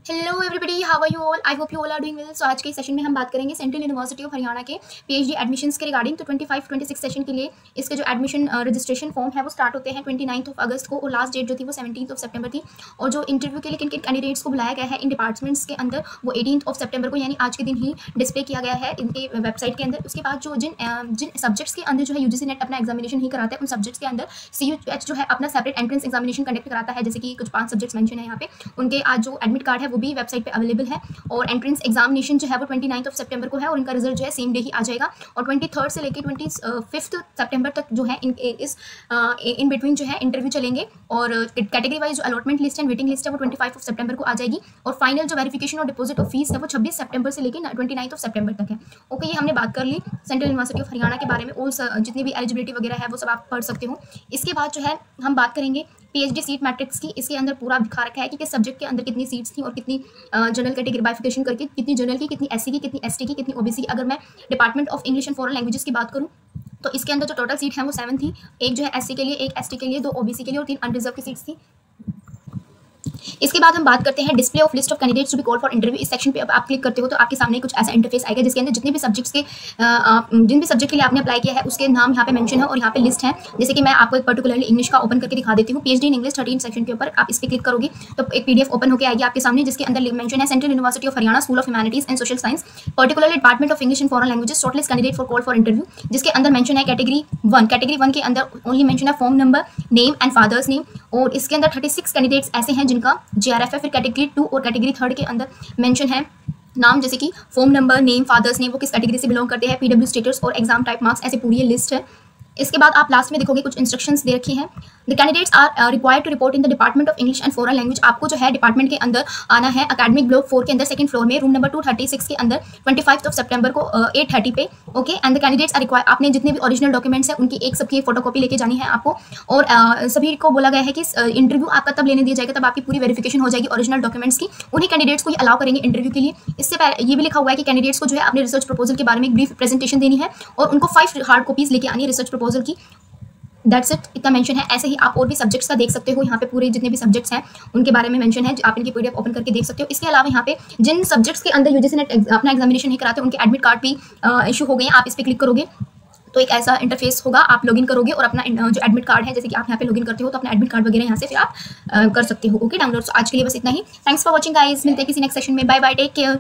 Hello everybody, how are you all? I hope you all are doing well. So आज के session में हम बात करेंगे सेंट्रल यूनिवर्सिटी ऑफ हरियाणा के पीएचडी एडमिशन्स के रिगार्डिंग। तो 25-26 सेशन के लिए इसके जो एडमिशन रजिस्ट्रेशन फॉर्म है वो स्टार्ट होते हैं 29 अगस्त को, और लास्ट डेट जो थी वो 17 सितंबर थी। और जो इंटरव्यू के लिए किन किन कैंडिडेट्स को बुलाया गया है इन डिपार्टमेंट्स के अंदर वो 18 सितंबर को यानी आज के दिन ही डिस्प्ले किया गया है इनके वेबसाइट के अंदर। उसके बाद जो जिन सब्जेक्ट्स के अंदर जो है यूजीसी नेट अपना एग्जामिनेशन ही कराता है, उन सब्जेक्ट्स के अंदर CUH जो है अपना सेपरेट एंट्रेंस एग्जामिनेशन कंडक्ट कराता है। जैसे कि कुछ 5 सब्जेक्ट्स मेंशन है यहाँ पे, उनके आज जो एडमिट कार्ड है वो भी वेबसाइट पे अवेलेबल है। और एंट्रेंस एग्जामिनेशन जो है वो 29 सितंबर को है, और इनका रिजल्ट जो है सेम डे ही आ जाएगा। और 23 से लेकर 25 सितंबर तक जो है इन बिटवीन जो है इंटरव्यू चलेंगे। और कैटेगरी वाइज जो allotment list and waiting list है वो 25 सितंबर को आ जाएगी। और फाइनल जो वेरिफिकेशन और डिपॉजिट ऑफ फीस है वो 26 सितंबर से लेकर 29 सितंबर तक है। ओके, ये हमने बात कर ली सेंट्रल यूनिवर्सिटी ऑफ हरियाणा के बारे में। और जितनी भी एलिजिबिलिटी वगैरह है वो सब आप पढ़ सकते हो। इसके बाद जो है हम बात करेंगे पीएचडी सीट मैट्रिक्स की। इसके अंदर पूरा दिखा रखा है कि किस सब्जेक्ट के अंदर कितनी सीट्स थी और कितनी जनरल कैटेगरी बाइफिकेशन करके कितनी जनरल की, कितनी एससी की, कितनी एसटी की, कितनी ओबीसी की। अगर मैं department of English and foreign languages की बात करूँ तो इसके अंदर जो टोटल सीट है वो 7 थी। एक जो है एससी के लिए, एक एसटी के लिए, 2 ओबीसी के लिए और 3 अनरिजर्व की सीट्स थी। इसके बाद हम बात करते हैं display of list of candidates to be called for interview. इस सेक्शन पे अब आप क्लिक करते हो तो आपके सामने कुछ ऐसा इंटरफेस आएगा जिसके अंदर जितने भी सब्जेक्ट्स के जिन भी सब्जेक्ट के लिए आपने अप्लाई किया है उसके नाम यहाँ पे मेंशन है और यहाँ पे लिस्ट है। जैसे कि मैं आपको एक पर्टिकुलरली इंग्लिश का ओपन करके दिखा देती हूँ। पीएचडी इन इंग्लिश 13 सेक्शन के ऊपर आप इस पर क्लिक करोगे तो एक पीडीएफ ओपन होकर आएगी आपके सामने, जिसके अंदर मेंशन है central university of Haryana school of humanities and social science, particularly department of English and foreign languages, shortlist candidate for call for interview. जिसके अंदर मेंशन है कैटेगरी 1। कैटेगरी 1 के अंदर ओनली मेंशन है form number, name and father's name. और इसके अंदर 36 candidates ऐसे हैं जिनका JRF है। फिर कैटेगरी 2 और कैटेगरी 3 के अंदर मेंशन है नाम, जैसे कि form number, name, father's name, वो किस कैटेगरी से बिलोंग करते हैं, PW स्टेटस और एग्जाम टाइप मार्क्स, ऐसे पूरी ये लिस्ट है। इसके बाद आप लास्ट में देखोगे कुछ इंस्ट्रक्शंस दे रखी हैं। The candidates are required to report in the department of English and foreign language. आपको जो है डिपार्टमेंट के अंदर आना है अकेडमिक ब्लॉक 4 के अंदर सेकंड फ्लोर में रूम नंबर 236 के अंदर 25 सितंबर को 8:30 पे। Okay, and the candidates are required, आपने जितने भी ओरिजिनल डॉक्यूमेंट्स हैं उनकी एक सबकी फोटोकॉपी लेके जानी है आपको। और सभी को बोला गया है कि इंटरव्यू आपका तब लेने दिया जाएगा तब आपकी पूरी वेरिफिकेशन हो जाएगी ओरिजिनल डॉक्यूमेंट्स की। उन्हीं कैंडिडेट्स को ये अलाउ करेंगे इंटरव्यू के लिए। इससे पहले ये भी लिखा हुआ है कि कैंडिडेट्स को जो है अपने रिसर्च प्रपोजल के बारे में एक ब्रीफ प्रेजेंटेशन देनी है और उनको 5 हार्ड कॉपीज लेके आनी है रिसर्च प्रपोजल की। दैट्स इट, इतना मेंशन है। ऐसे ही आप और भी सब्जेक्ट्स का देख सकते हो। यहाँ पे पूरे जितने भी सब्जेक्ट्स हैं उनके बारे में मेंशन है, आप इनकी पीडीएफ ओपन करके देख सकते हो। इसके अलावा यहाँ पे जिन सब्जेक्ट्स के अंदर यूजीसी नेट अपना एग्जामिनेशन नहीं कराते उनके एडमिट कार्ड भी इशू हो गए हैं। आप इस पर क्लिक करोगे तो एक ऐसा इंटरफेस होगा, आप लॉगिन करोगे और अपना जो एडमिट कार्ड है, जैसे कि आप यहाँ पे लॉगिन करते हो तो अपना एडमिट कार्ड वगैरह यहाँ से फिर आप कर सकते हो। Okay, download. आज के लिए बस इतना ही। थैंक्स फॉर वॉचिंग गाइस, मिलते हैं किसी नेक्स्ट सेशन में। Bye bye, take care.